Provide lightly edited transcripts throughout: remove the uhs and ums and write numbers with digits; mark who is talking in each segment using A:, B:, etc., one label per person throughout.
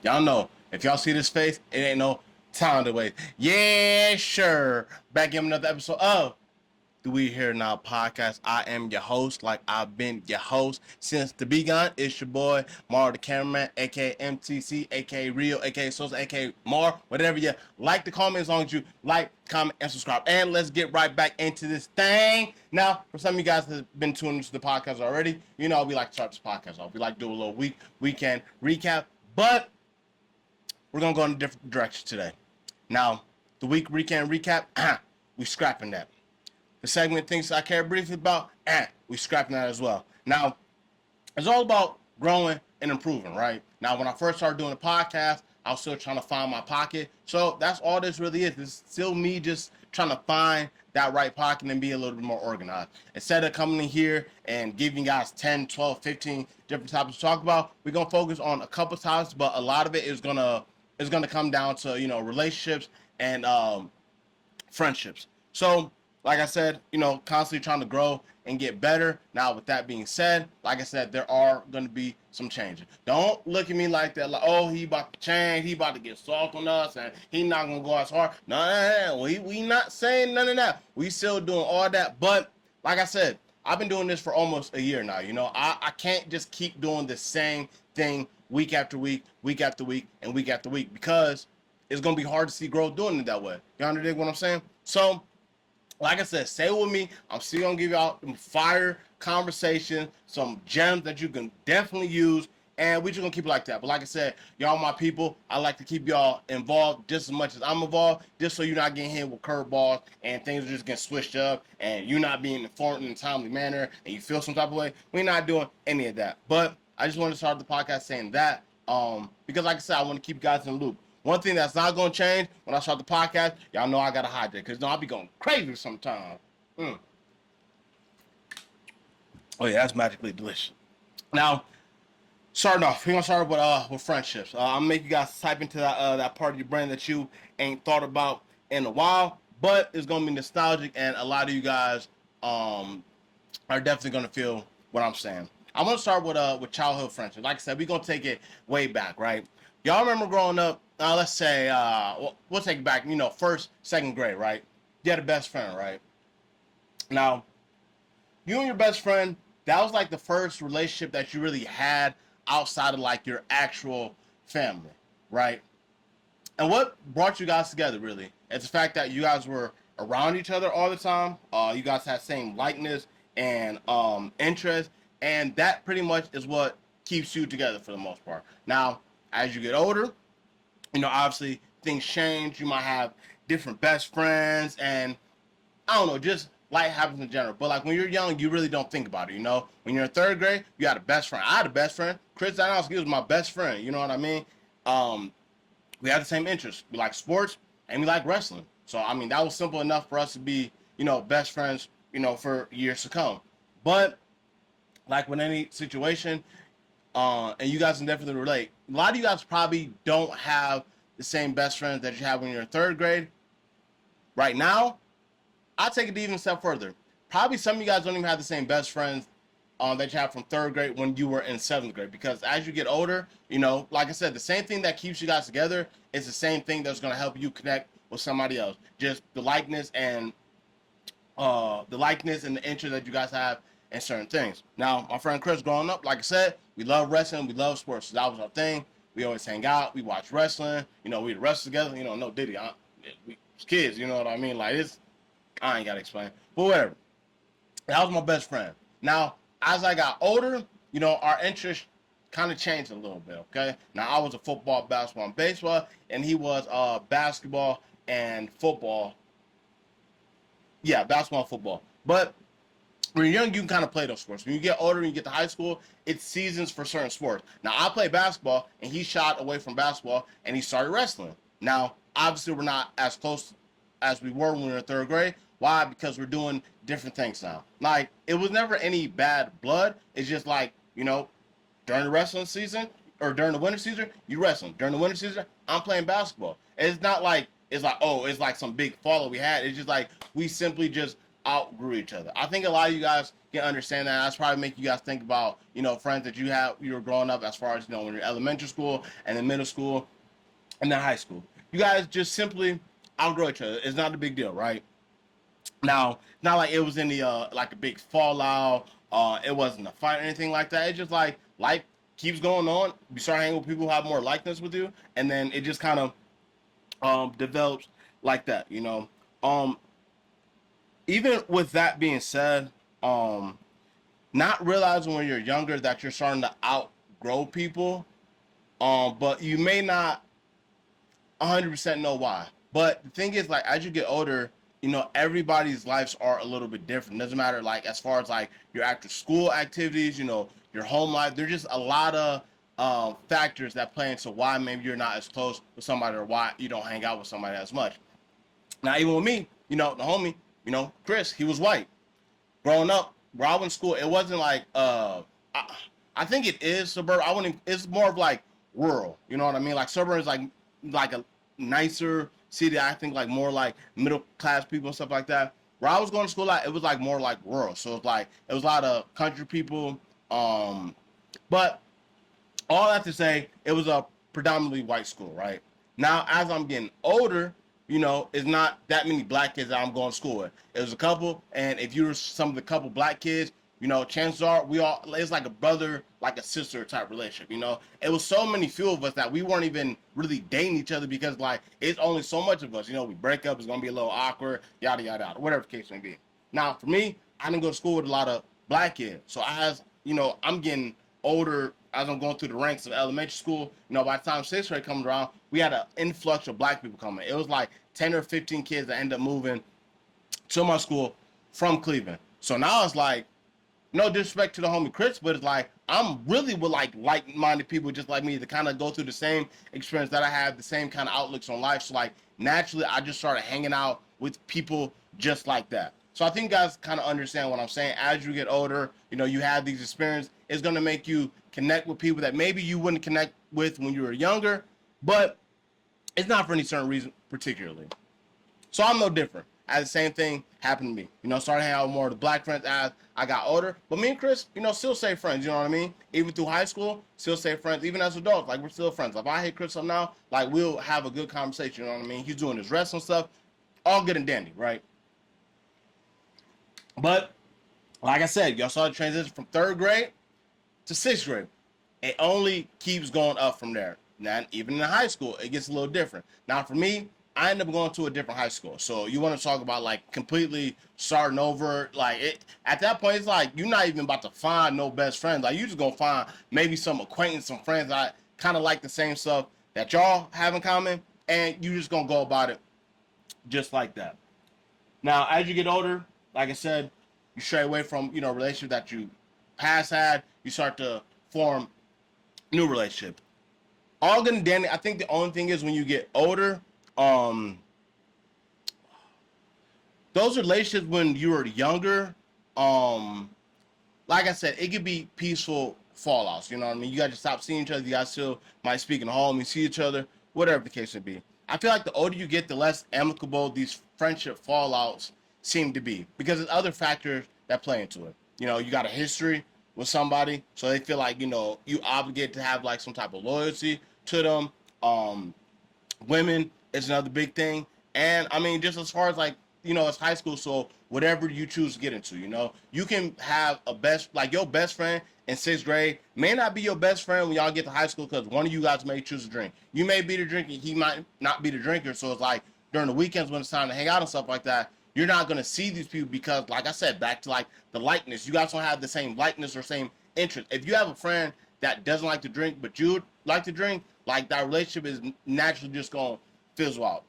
A: Y'all know, if y'all see this face, it ain't no time to wait. Yeah, sure. Back in another episode of the We Here Now podcast. I am your host, like I've been your host since the begun. It's your boy, Mar the Cameraman, aka MTC, aka Real, aka Sosa, aka Mar, whatever you like to call me, as long as you like, comment, and subscribe. And let's get right back into this thing. Now, for some of you guys that have been tuning into the podcast already, you know we like to start this podcast off. We like to do a little weekend recap, but we're gonna go in a different direction today. Now, the weekend recap, we scrapping that. The segment things I care briefly about, we scrapping that as well. Now, it's all about growing and improving, right? Now, when I first started doing the podcast, I was still trying to find my pocket. So that's all this really is. It's still me just trying to find that right pocket and be a little bit more organized. Instead of coming in here and giving you guys 10, 12, 15 different topics to talk about, we're going to focus on a couple topics, but a lot of it is going to come down to, relationships and friendships. So, like I said, constantly trying to grow and get better. Now, with that being said, like I said, there are going to be some changes. Don't look at me like that, like, oh, he about to change, he about to get soft on us, and he not going to go as hard. No. We not saying none of that. We still doing all that. But, like I said, I've been doing this for almost a year now. I can't just keep doing the same thing week after week, week after week, and week after week, because it's going to be hard to see growth doing it that way. You understand what I'm saying? So, like I said, stay with me. I'm still going to give y'all some fire conversation, some gems that you can definitely use, and we just going to keep it like that. But like I said, y'all my people. I like to keep y'all involved just as much as I'm involved, just so you're not getting hit with curveballs and things are just getting switched up and you're not being informed in a timely manner and you feel some type of way. We're not doing any of that. But I just want to start the podcast saying that because like I said, I want to keep you guys in the loop. One thing that's not going to change when I start the podcast, y'all know I got to hide that, because I'll be going crazy sometimes. Oh, yeah, that's magically delicious. Now, starting off, we're going to start with friendships. I'm going to make you guys type into that part of your brain that you ain't thought about in a while, but it's going to be nostalgic, and a lot of you guys are definitely going to feel what I'm saying. I'm going to start with childhood friendships. Like I said, we're going to take it way back, right? Y'all remember growing up, let's say, we'll take it back, first, second grade, right? You had a best friend, right? Now, you and your best friend, that was like the first relationship that you really had outside of like your actual family, right? And what brought you guys together, really, is the fact that you guys were around each other all the time. You guys had same likeness and interest, and that pretty much is what keeps you together for the most part. Now, as you get older, obviously things change. You might have different best friends, and I don't know, just life happens in general. But like when you're young, you really don't think about it. When you're in third grade, you had a best friend. I had a best friend. Chris Danowski was my best friend. You know what I mean? We had the same interests. We like sports and we like wrestling. So I mean, that was simple enough for us to be, best friends, for years to come. But like with any situation, and you guys can definitely relate. A lot of you guys probably don't have the same best friends that you have when you're in third grade. Right now, I'll take it even a step further. Probably some of you guys don't even have the same best friends that you have from third grade when you were in seventh grade. Because as you get older, like I said, the same thing that keeps you guys together is the same thing that's going to help you connect with somebody else. Just the likeness and the interest that you guys have in certain things. Now, my friend Chris, growing up, like I said, we love wrestling, we love sports. So that was our thing. We always hang out, we watch wrestling. We'd wrestle together. No Diddy. We was kids. You know what I mean? Like I ain't gotta explain. But whatever. That was my best friend. Now, as I got older, our interest kind of changed a little bit. Okay. Now I was a football, basketball, and baseball, and he was basketball and football. Yeah, basketball and football. But when you're young, you can kind of play those sports. When you get older and you get to high school, it's seasons for certain sports. Now, I play basketball, and he shot away from basketball, and he started wrestling. Now, obviously, we're not as close as we were when we were in third grade. Why? Because we're doing different things now. Like, it was never any bad blood. It's just like, during the wrestling season, or during the winter season, you wrestling. During the winter season, I'm playing basketball. It's not like, it's like, oh, it's like some big follow we had. It's just like, we simply just outgrew each other. I think a lot of you guys can understand that. That's probably make you guys think about, friends that you were growing up, as far as, when you're elementary school and then middle school and then high school. You guys just simply outgrow each other. It's not a big deal, right? Now, not like it was any like a big fallout. It wasn't a fight or anything like that. It's just like life keeps going on. You start hanging with people who have more likeness with you, and then it just kind of develops like that. Um, Even with that being said, not realizing when you're younger that you're starting to outgrow people, but you may not 100% know why. But the thing is, like, as you get older, everybody's lives are a little bit different. Doesn't matter, like, as far as like your after school activities, your home life. There's just a lot of factors that play into why maybe you're not as close with somebody, or why you don't hang out with somebody as much. Now, even with me, the homie, Chris, he was white. Growing up, where I went to school, it wasn't like I think it is suburban. I wouldn't. It's more of like rural. You know what I mean? Like suburban is like a nicer city. I think like more like middle class people and stuff like that. Where I was going to school, like, it was like more like rural. So it's like it was a lot of country people. But all that to say, it was a predominantly white school, right? Now, as I'm getting older, it's not that many black kids that I'm going to school with. It was a couple, and if you were some of the couple black kids, chances are it's like a brother, like a sister type relationship, It was so many few of us that we weren't even really dating each other, because, like, it's only so much of us, we break up, it's going to be a little awkward, yada, yada, yada, whatever the case may be. Now, for me, I didn't go to school with a lot of black kids. So as, I'm getting older, as I'm going through the ranks of elementary school, by the time sixth grade comes around, we had an influx of black people coming. It was like 10 or 15 kids that ended up moving to my school from Cleveland. So now it's like, no disrespect to the homie Chris, but it's like I'm really with like-minded people just like me to kind of go through the same experience that I have, the same kind of outlooks on life. So like naturally, I just started hanging out with people just like that. So I think you guys kind of understand what I'm saying. As you get older, you have these experiences. It's gonna make you connect with people that maybe you wouldn't connect with when you were younger, but it's not for any certain reason particularly. So I'm no different. As the same thing happened to me. Started hanging out with more of the black friends as I got older. But me and Chris, still stay friends. You know what I mean? Even through high school, still stay friends. Even as adults, like, we're still friends. If I hit Chris up now, like, we'll have a good conversation. You know what I mean? He's doing his wrestling stuff, all good and dandy, right? But like I said, y'all saw the transition from third grade to sixth grade. It only keeps going up from there. Now, even in high school, it gets a little different. Now, for me, I ended up going to a different high school. So you want to talk about like completely starting over? Like, at that point, it's like you're not even about to find no best friends. Like, you just gonna find maybe some acquaintance, some friends that kind of like the same stuff that y'all have in common, and you just gonna go about it just like that. Now, as you get older, like I said, you stray away from relationships that you past had. You start to form new relationship. All good and dandy. I think the only thing is when you get older, um, those relationships when you were younger, um, like I said, it could be peaceful fallouts. You know what I mean? You guys just stop seeing each other. You guys still might speak in the home. You see each other, whatever the case may be. I feel like the older you get, the less amicable these friendship fallouts seem to be, because there's other factors that play into it. You got a history with somebody, so they feel like you obligated to have like some type of loyalty to them. Um, Women is another big thing. And I mean, just as far as like, it's high school, so whatever you choose to get into, you can have a best, like, your best friend in sixth grade may not be your best friend when y'all get to high school, because one of you guys may choose to drink. You may be the drinker, he might not be the drinker. So it's like during the weekends when it's time to hang out and stuff like that, you're not gonna see these people because, like I said, back to like the likeness, you guys don't have the same likeness or same interest. If you have a friend that doesn't like to drink, but you like to drink, like, that relationship is naturally just gonna fizzle out.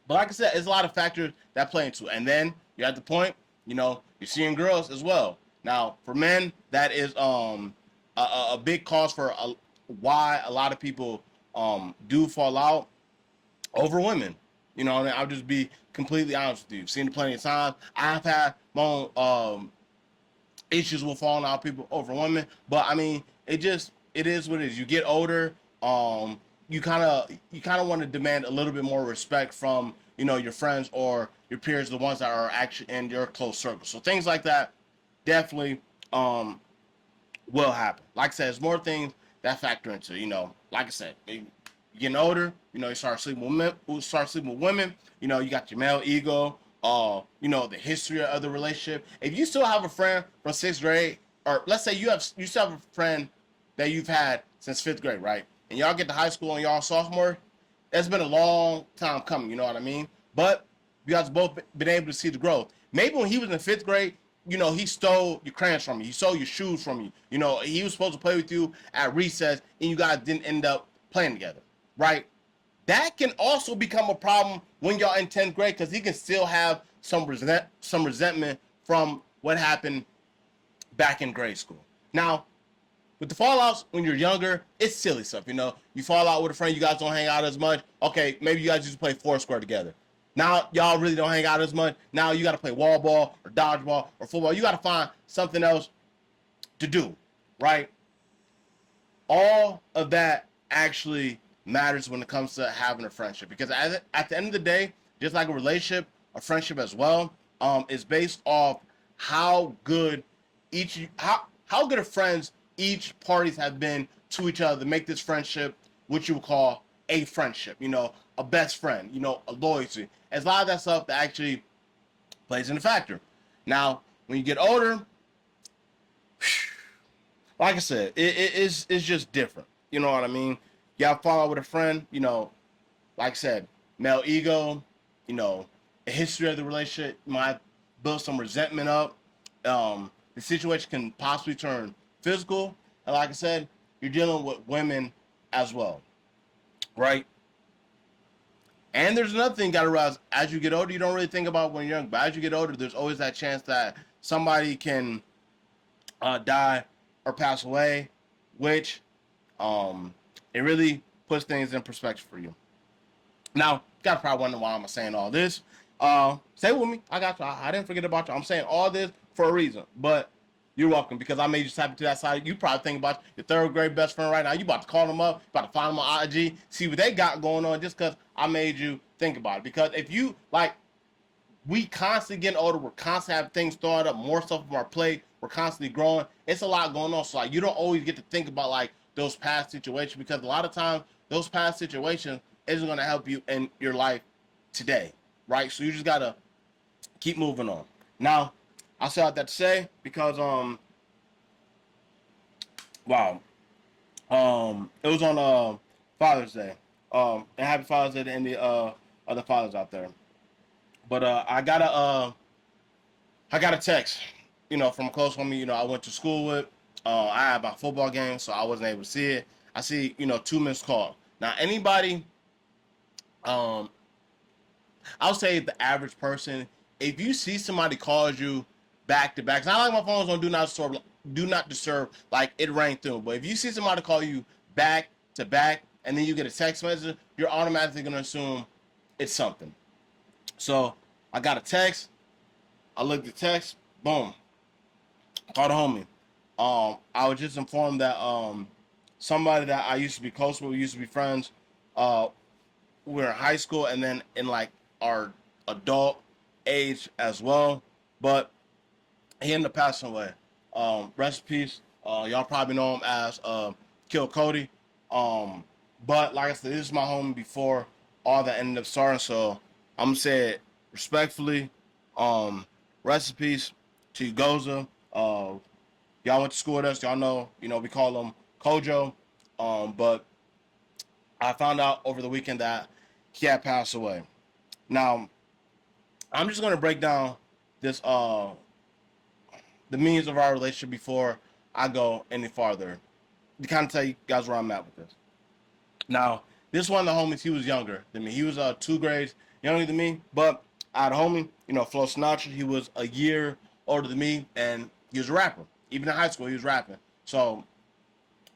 A: But like I said, it's a lot of factors that play into it. And then you're at the point, you're seeing girls as well. Now, for men, that is a big cause for why a lot of people do fall out over women. I mean, I'll just be completely honest with you. I've seen it plenty of times. I've had my own issues with falling out people over women, but I mean, it is what it is. You get older, you kind of want to demand a little bit more respect from your friends or your peers, the ones that are actually in your close circle. So things like that definitely will happen. Like I said, there's more things that factor into, like I said, you're getting older, you start sleeping with women, you got your male ego, the history of the relationship. If you still have a friend from sixth grade, or let's say you still have a friend that you've had since fifth grade, right? And y'all get to high school and y'all sophomore, it's been a long time coming, you know what I mean? But you guys both been able to see the growth. Maybe when he was in fifth grade, he stole your crayons from you. He stole your shoes from you. He was supposed to play with you at recess, and you guys didn't end up playing together, right? That can also become a problem when y'all in 10th grade because he can still have some resentment from what happened back in grade school. Now, with the fallouts when you're younger, it's silly stuff, You fall out with a friend, you guys don't hang out as much. Okay, maybe you guys used to play Foursquare together. Now y'all really don't hang out as much. Now you got to play wall ball or dodgeball or football. You got to find something else to do, right? All of that actually matters when it comes to having a friendship because at the end of the day, just like a relationship, a friendship as well, is based off how good how good of friends each parties have been to each other to make this friendship what you would call a friendship, a best friend, a loyalty. There's a lot of that stuff that actually plays in a factor. Now, when you get older, like I said, it's just different. You know what I mean? You gotta fall out with a friend, like I said, male ego, the history of the relationship might build some resentment up. The situation can possibly turn physical. And like I said, you're dealing with women as well, right? And there's another thing you gotta realize: as you get older, you don't really think about when you're young, but as you get older, there's always that chance that somebody can die or pass away, which it really puts things in perspective for you. Now, you gotta probably wonder why I'm saying all this. Stay with me. I got you. I didn't forget about you. I'm saying all this for a reason, but you're welcome because I made you tap into that side. You probably think about your third grade best friend right now. You about to call them up, about to find them on IG, see what they got going on just because I made you think about it. Because if you, we constantly getting older, we're constantly having things thrown up, more stuff on our plate, we're constantly growing. It's a lot going on. So, you don't always get to think about, those past situations because a lot of times those past situations isn't going to help you in your life today, right? So, you just got to keep moving on. Now, I still have that to say because it was on Father's Day. And happy Father's Day to any other fathers out there. But I got a text, from a close homie, I went to school with. I had my football game, so I wasn't able to see it. I see, 2 missed calls. Now anybody, I'll say the average person, if you see somebody calls you back to back, it's not like my phone's on do not disturb, like it rang through. But if you see somebody call you back to back and then you get a text message, you're automatically gonna assume it's something. So I got a text, I looked at the text, boom, called a homie. I was just informed that somebody that I used to be close with, we used to be friends, we were in high school and then in our adult age as well, but he ended up passing away. Rest in peace. Y'all probably know him as KillKodY. But like I said, this is my homie before all that ended up starting. So I'm gonna say it respectfully. Rest in peace to Goza. Y'all went to school with us. Y'all know, we call him Kojo. But I found out over the weekend that he had passed away. Now, I'm just gonna break down this the means of our relationship before I go any farther to kind of tell you guys where I'm at with this. Now, this one of the homies, he was younger than me. He was 2 grades younger than me, but I had a homie, Flo Sinatra. He was a year older than me, and he was a rapper. Even in high school, he was rapping. So,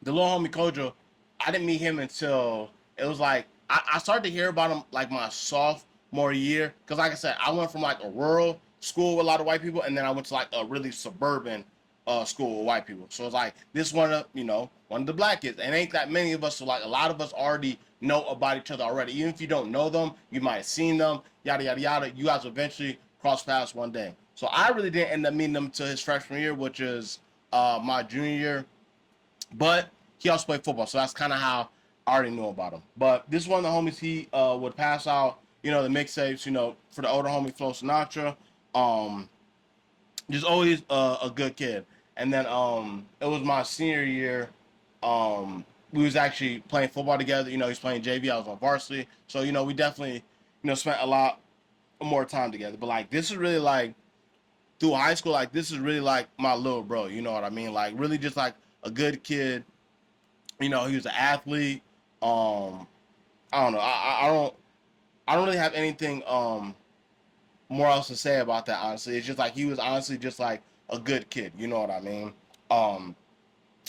A: the little homie Kojo, I didn't meet him until it was I started to hear about him my sophomore year. Because like I said, I went from a rural school with a lot of white people, and then I went to a really suburban school with white people. So it's like this one of one of the black kids, and ain't that many of us. So like a lot of us already know about each other already. Even if you don't know them, you might have seen them. Yada yada yada. You guys will eventually cross paths one day. So I really didn't end up meeting him until his freshman year, which is my junior year. But he also played football, so that's kind of how I already knew about him. But this one of the homies, he would pass out, the mixtapes, for the older homie Flo Sinatra. Just always a good kid. And then it was my senior year. We was actually playing football together. He's playing JV. I was on varsity, so we definitely spent a lot more time together. But like this is really like through high school, like this is really like my little bro. You know what I mean? Like really just like a good kid. He was an athlete. I don't know. I don't really have anything more else to say about that. Honestly, it's just like he was honestly just like a good kid. You know what I mean? Um,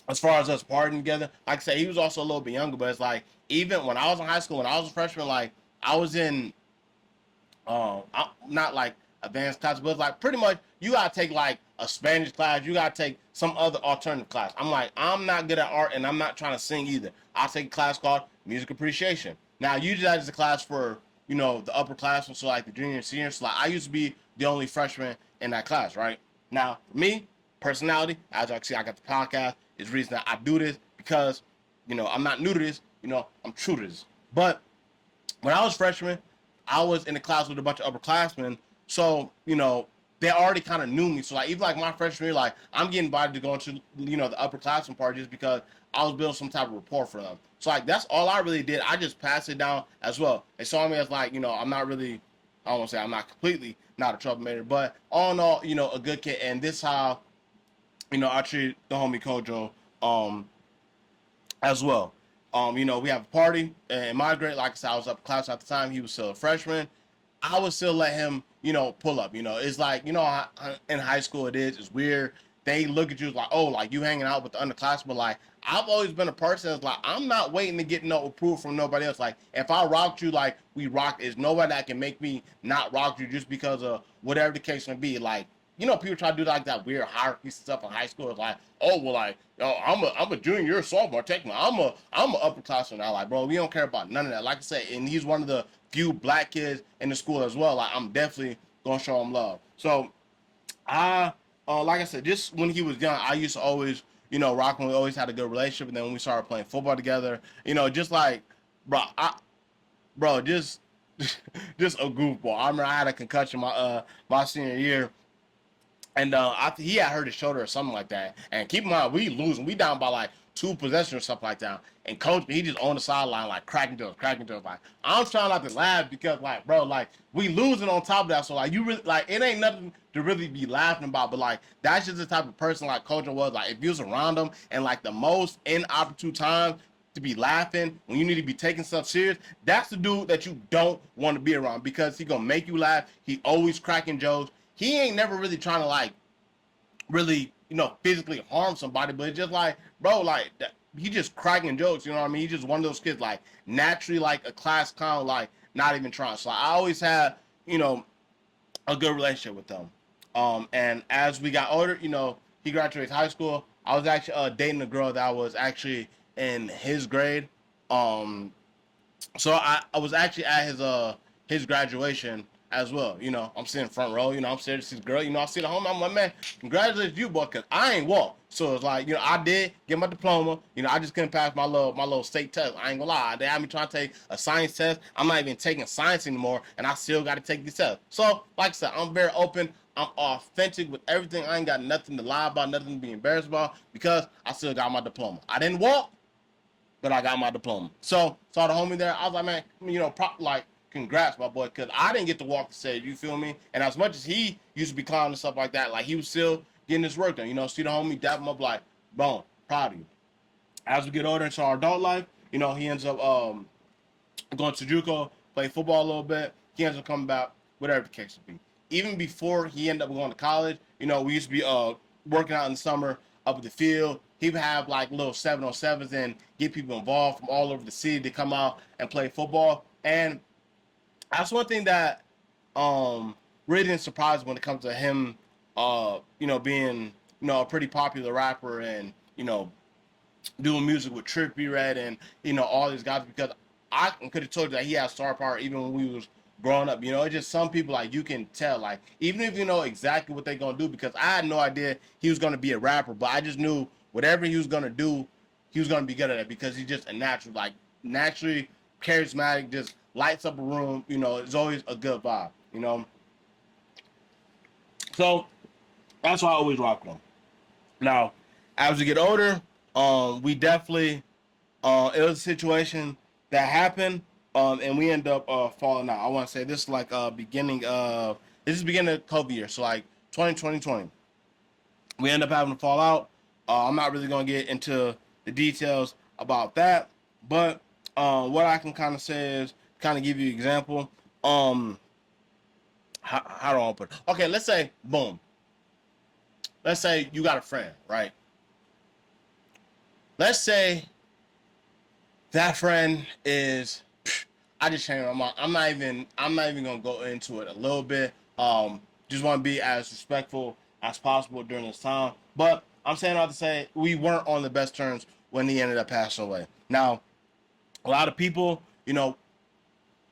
A: as far as us partying together, like I said, he was also a little bit younger. But it's like even when I was in high school, when I was a freshman, like I was in not like advanced class, but it's like pretty much you gotta take like a Spanish class, you gotta take some other alternative class. I'm like, I'm not good at art and I'm not trying to sing either. I'll take a class called music appreciation. Now usually that is a class for, the upperclassmen, so like the junior and senior. So like I used to be the only freshman in that class, right? Now for me, personality, as you can see, I got the podcast, is the reason that I do this because, I'm not new to this, I'm true to this. But when I was freshman, I was in the class with a bunch of upperclassmen. So, they already kind of knew me. So, like, even like my freshman year, like, I'm getting invited to go into, the upperclassmen part just because I was building some type of rapport for them. So, like, that's all I really did. I just passed it down as well. They saw me as, like, I'm not really, I don't want to say I'm not completely not a troublemaker, but all in all, a good kid. And this how, I treat the homie Kojo, as well. We have a party in my grade. Like I said, I was up class at the time. He was still a freshman. I would still let him, pull up. It's like, in high school it is. It's weird. They look at you like, oh, like you hanging out with the underclassmen. Like I've always been a person that's like, I'm not waiting to get no approval from nobody else. Like if I rocked you, like we rock. There's nobody that can make me not rock you just because of whatever the case may be. Like people try to do like that weird hierarchy stuff in high school. It's like, oh, well, like, I'm a junior, you're a sophomore, take me. I'm a upperclassman now. Like, bro, we don't care about none of that. Like I said, and he's one of the few black kids in the school as well. Like, I'm definitely gonna show him love. So, like I said, just when he was young, I used to always, rock him. We always had a good relationship. And then when we started playing football together, just like, bro, just just a goofball. I remember I had a concussion my senior year, and he had hurt his shoulder or something like that. And keep in mind, we losing. We down by like 2 possessions or something like that. And coach, he just on the sideline like cracking jokes. Like I'm trying not to laugh because like, bro, like we losing on top of that. So like you really like it ain't nothing to really be laughing about. But like that's just the type of person like coach was. Like if you was around him and like the most inopportune time to be laughing when you need to be taking stuff serious, that's the dude that you don't want to be around because he gonna make you laugh. He always cracking jokes. He ain't never really trying to like really, physically harm somebody, but it's just like, bro, like he just cracking jokes, you know what I mean? He's just one of those kids like naturally like a class clown, like not even trying. So I always had, a good relationship with them. And as we got older, he graduated high school. I was actually dating a girl that was actually in his grade. Um, so I was actually at his graduation as well. I'm sitting front row. I'm sitting to see the girl. I see the homie. I'm like, man, congratulations you, boy, cause I ain't walk. So it's like, I did get my diploma. I just couldn't pass my little state test. I ain't gonna lie. They had me trying to take a science test. I'm not even taking science anymore, and I still got to take this test. So, like I said, I'm very open. I'm authentic with everything. I ain't got nothing to lie about, nothing to be embarrassed about, because I still got my diploma. I didn't walk, but I got my diploma. So saw the homie there. I was like, man, like, congrats, my boy, because I didn't get to walk the stage. You feel me? And as much as he used to be clowning and stuff like that, like he was still getting his work done. See the homie, dap him up, like, boom, proud of you. As we get older into our adult life, he ends up going to JUCO, play football a little bit. He ends up coming back, whatever the case would be. Even before he ended up going to college, we used to be working out in the summer up at the field. He would have like little 7-on-7s and get people involved from all over the city to come out and play football. And that's one thing that really didn't surprise me when it comes to him, being a pretty popular rapper, and doing music with Trippie Redd and all these guys, because I could have told you that he had star power even when we was growing up. It's just some people, like, you can tell, like, even if you know exactly what they're gonna do, because I had no idea he was gonna be a rapper, but I just knew whatever he was gonna do, he was gonna be good at it, because he's just a natural, like, naturally charismatic, just lights up a room. It's always a good vibe. So that's why I always rock with him. Now, as we get older, we definitely it was a situation that happened, and we end up falling out. I want to say this is like beginning of COVID year, so like 2020. We end up having to fall out. I'm not really gonna get into the details about that, but what I can kind of say is kind of give you an example. How do I put it? Okay, let's say boom. Let's say you got a friend, right? Let's say that friend is, I just changed my mind. I'm not even gonna go into it a little bit. Just want to be as respectful as possible during this time. But I'm saying all to say we weren't on the best terms when he ended up passing away. Now, a lot of people,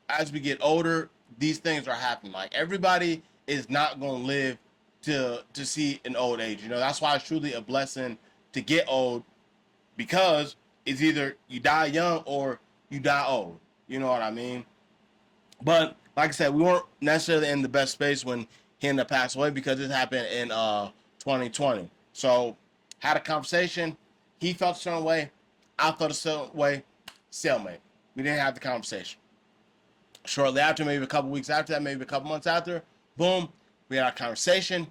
A: as we get older, these things are happening. Like, everybody is not gonna live to see an old age. That's why it's truly a blessing to get old, because it's either you die young or you die old. You know what I mean? But like I said, we weren't necessarily in the best space when he ended up passing away, because this happened in 2020. So had a conversation. He felt a certain way. I felt a certain way. Stalemate. We didn't have the conversation. Shortly after, maybe a couple weeks after that, maybe a couple months after, boom, we had a conversation.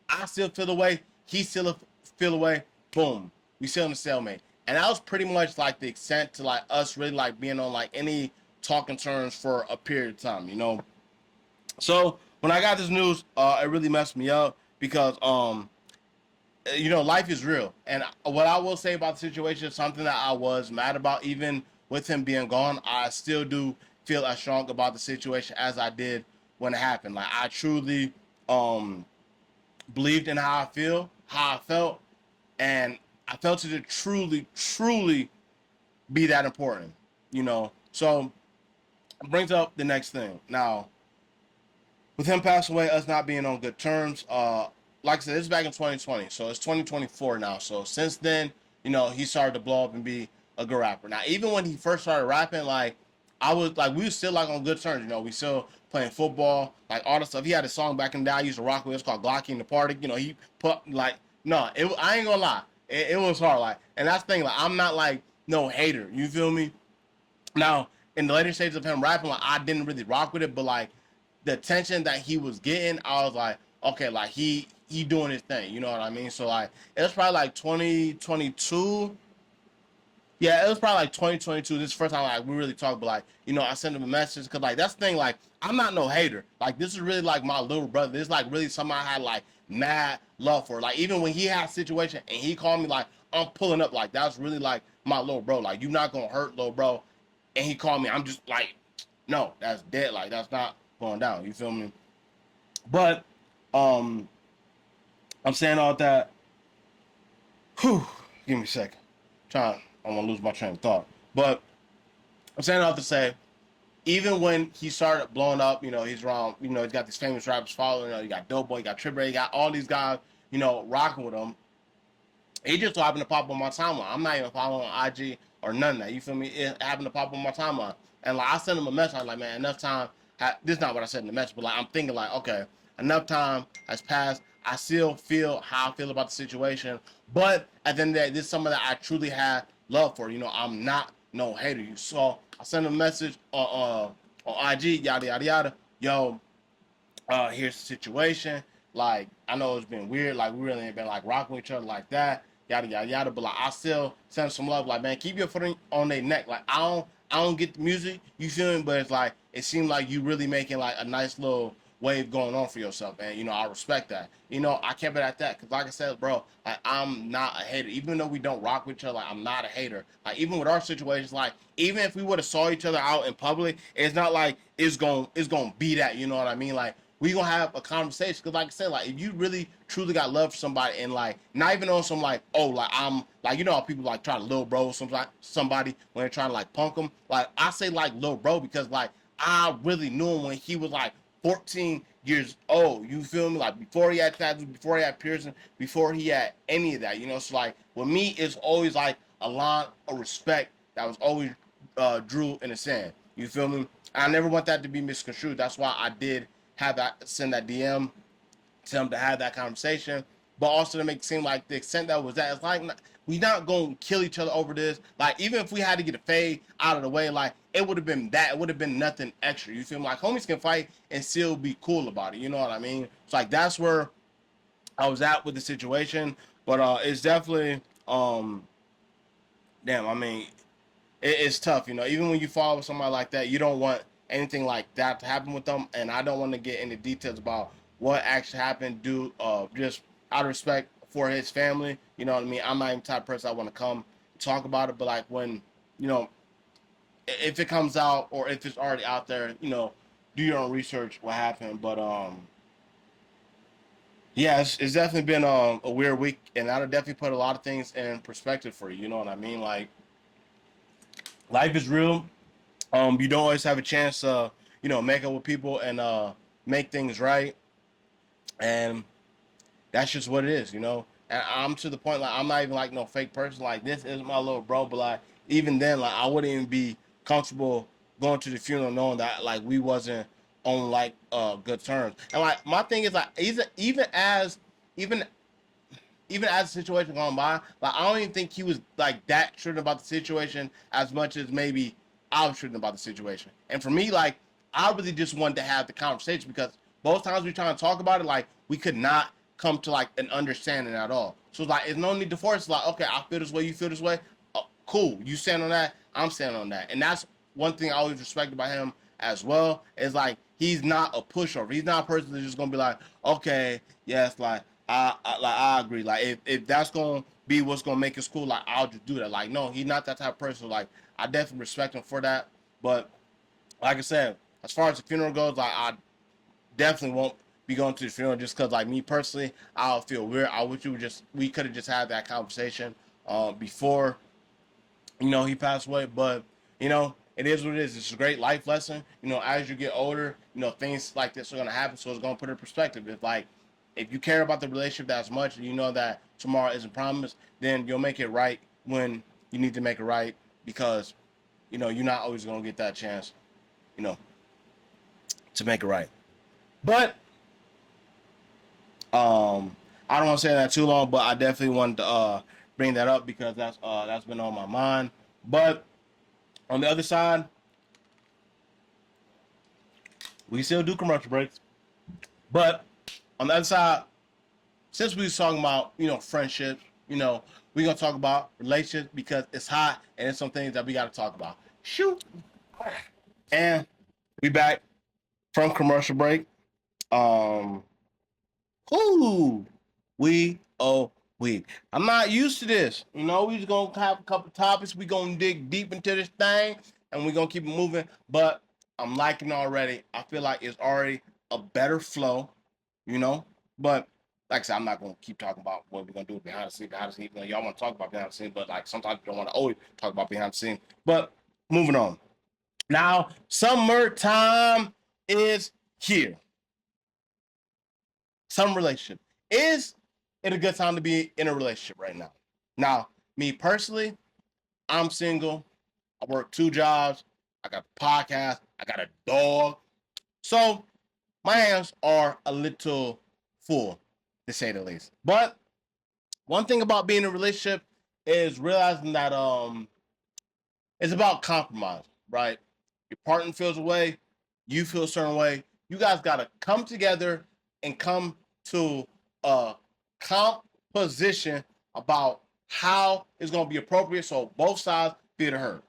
A: I still feel the way. He still feel the way. Boom. We still in the stalemate. And that was pretty much like the extent to like us really like being on like any talking terms for a period of time, So when I got this news, it really messed me up, because life is real. And what I will say about the situation is something that I was mad about, even with him being gone. I still do feel as strong about the situation as I did when it happened. Like, I truly believed in how I felt, and I felt it to truly, truly be that important, So it brings up the next thing. Now, with him passing away, us not being on good terms, like I said, this is back in 2020, so it's 2024 now. So since then, he started to blow up and be a good rapper. Now, even when he first started rapping, like, we were still like on good terms. We still playing football, like all the stuff. He had a song back in the day I used to rock with. It's called Glocky in the Party. He put like, no, I ain't gonna lie, it was hard. Like, and that's the thing. Like, I'm not like no hater. You feel me? Now, in the later stages of him rapping, like, I didn't really rock with it, but like the attention that he was getting, I was like, okay, like he doing his thing. You know what I mean? So like, it was probably like 2022. Yeah, it was probably like 2022. This is the first time like we really talked, but like, I sent him a message, because like that's the thing, like, I'm not no hater. Like, this is really like my little brother. This is like really somebody I had like mad love for. Like, even when he had a situation and he called me, like, I'm pulling up, like, that's really like my little bro. Like, you not gonna hurt little bro. And he called me, I'm just like, no, that's dead. Like, that's not going down. You feel me? But I'm saying all that. Whew, give me a second. I'm gonna lose my train of thought. But I'm saying all to say, even when he started blowing up, he's around, he's got these famous rappers following. You got Doughboy, you got Trippie, you got all these guys, rocking with him. He just happened to pop on my timeline. I'm not even following on IG or none of that. You feel me? It happened to pop on my timeline. And like, I sent him a message. I was like, man, enough time. This is not what I said in the message, but like, I'm thinking like, okay, enough time has passed. I still feel how I feel about the situation. But at the end of the day, this is something that I truly had love for. I'm not no hater. You saw, I sent him a message on IG, yada, yada, yada. Yo, here's the situation. Like, I know it's been weird. Like, we really ain't been like rocking with each other like that. Yada yada yada. But like, I still send some love. Like, man, keep your foot on their neck. Like, I don't get the music. You feel me? But it's like, it seemed like you really making like a nice little wave going on for yourself, man. I respect that. I kept it at that, because like I said, bro, like, I'm not a hater. Even though we don't rock with each other, like, I'm not a hater. Like, even with our situations, like, even if we would have saw each other out in public, it's not like it's gonna be that. You know what I mean? Like, we gonna have a conversation. Because like I said, like if you really truly got love for somebody and like not even on some like, oh, like I'm like, you know how people like try to little bro somebody when they're trying to like punk them. Like I say like little bro because like I really knew him when he was like 14 years old. You feel me? Like before he had tattoos, before he had piercing, before he had any of that. You know, so like with me, it's always like a line of respect that was always drew in the sand. You feel me? I never want that to be misconstrued. That's why I did have that send that DM to him to have that conversation, but also to make it seem like the extent that was that it's like we not gonna kill each other over this. Like even if we had to get a fade out of the way, like it would have been that. It would have been nothing extra. You feel me? Like homies can fight and still be cool about it. You know what I mean? It's like that's where I was at with the situation. But it's definitely damn. I mean, it's tough, you know. Even when you follow somebody like that, you don't want anything like that to happen with them. And I don't want to get into details about what actually happened, due just out of respect for his family. You know what I mean? I'm not even the type of person I want to come talk about it. But like when, you know, if it comes out or if it's already out there, you know, do your own research what happened. But yeah, it's definitely been a weird week, and that'll definitely put a lot of things in perspective for you. You know what I mean? Like life is real. You don't always have a chance to, you know, make up with people and make things right, and that's just what it is, you know. And I'm to the point like I'm not even like no fake person. Like this is my little bro, but like even then, like I wouldn't even be comfortable going to the funeral knowing that like we wasn't on like good terms. And like my thing is like even even as the situation gone by, like I don't even think he was like that certain about the situation as much as maybe I was certain about the situation. And for me, like I really just wanted to have the conversation because both times we trying to talk about it, like we could not come to like an understanding at all. So it's like it's no need to force. It's like okay, I feel this way, you feel this way. Oh, cool, you stand on that, I'm standing on that, and that's one thing I always respect about him as well. Is like he's not a pushover. He's not a person that's just gonna be like, okay, yes, like I agree. Like if that's gonna be what's gonna make us cool, like I'll just do that. Like no, he's not that type of person. Like I definitely respect him for that. But like I said, as far as the funeral goes, like I definitely won't be going to the funeral just because like me personally, I'll feel weird. I wish we could have just had that conversation before you know he passed away. But you know it is what it is. It's a great life lesson. You know, as you get older, you know things like this are gonna happen. So it's gonna put it in perspective. If like if you care about the relationship that much and you know that tomorrow isn't promised, then you'll make it right when you need to make it right because you know you're not always gonna get that chance, you know, to make it right. But I don't want to say that too long, but I definitely wanted to bring that up because that's been on my mind. But on the other side, we still do commercial breaks. But on the other side, since we was talking about, you know, friendships, you know, we're gonna talk about relationships because it's hot and it's some things that we gotta talk about. Shoot. And we back from commercial break. Um whoo, we. I'm not used to this. You know, we just gonna have a couple topics. We gonna dig deep into this thing and we gonna keep it moving. But I'm liking it already. I feel like it's already a better flow, you know. But like I said, I'm not gonna keep talking about what we're gonna do behind the scenes. Behind the scenes, you know, y'all want to talk about behind the scenes, but like sometimes you don't want to always talk about behind the scenes. But moving on. Now, summertime is here. Some relationship. Is it a good time to be in a relationship right now? Now, me personally, I'm single. I work 2 jobs. I got a podcast. I got a dog. So my hands are a little full, to say the least. But one thing about being in a relationship is realizing that it's about compromise, right? Your partner feels a way, you feel a certain way. You guys gotta come together and come to a composition about how it's gonna be appropriate so both sides feel heard.